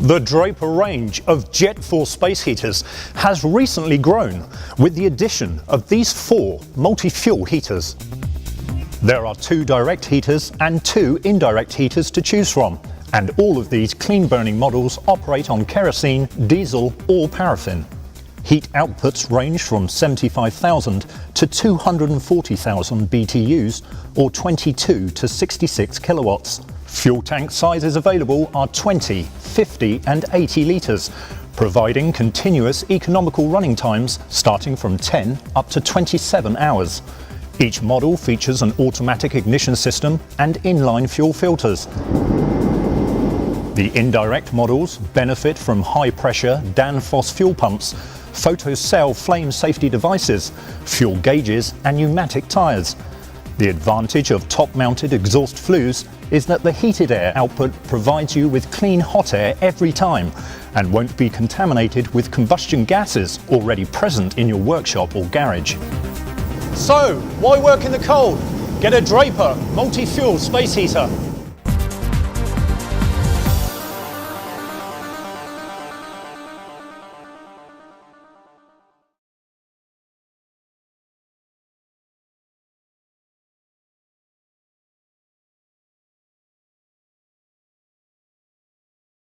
The Draper range of jet force space heaters has recently grown with the addition of these 4 multi-fuel heaters. There are 2 direct heaters and 2 indirect heaters to choose from, and all of these clean burning models operate on kerosene, diesel or paraffin. Heat outputs range from 75,000 to 240,000 BTUs or 22 to 66 kilowatts. Fuel tank sizes available are 20, 50 and 80 litres, providing continuous economical running times starting from 10 up to 27 hours. Each model features an automatic ignition system and inline fuel filters. The indirect models benefit from high-pressure Danfoss fuel pumps, photocell flame safety devices, fuel gauges and pneumatic tyres. The advantage of top-mounted exhaust flues is that the heated air output provides you with clean hot air every time and won't be contaminated with combustion gases already present in your workshop or garage. So, why work in the cold? Get a Draper multi-fuel space heater.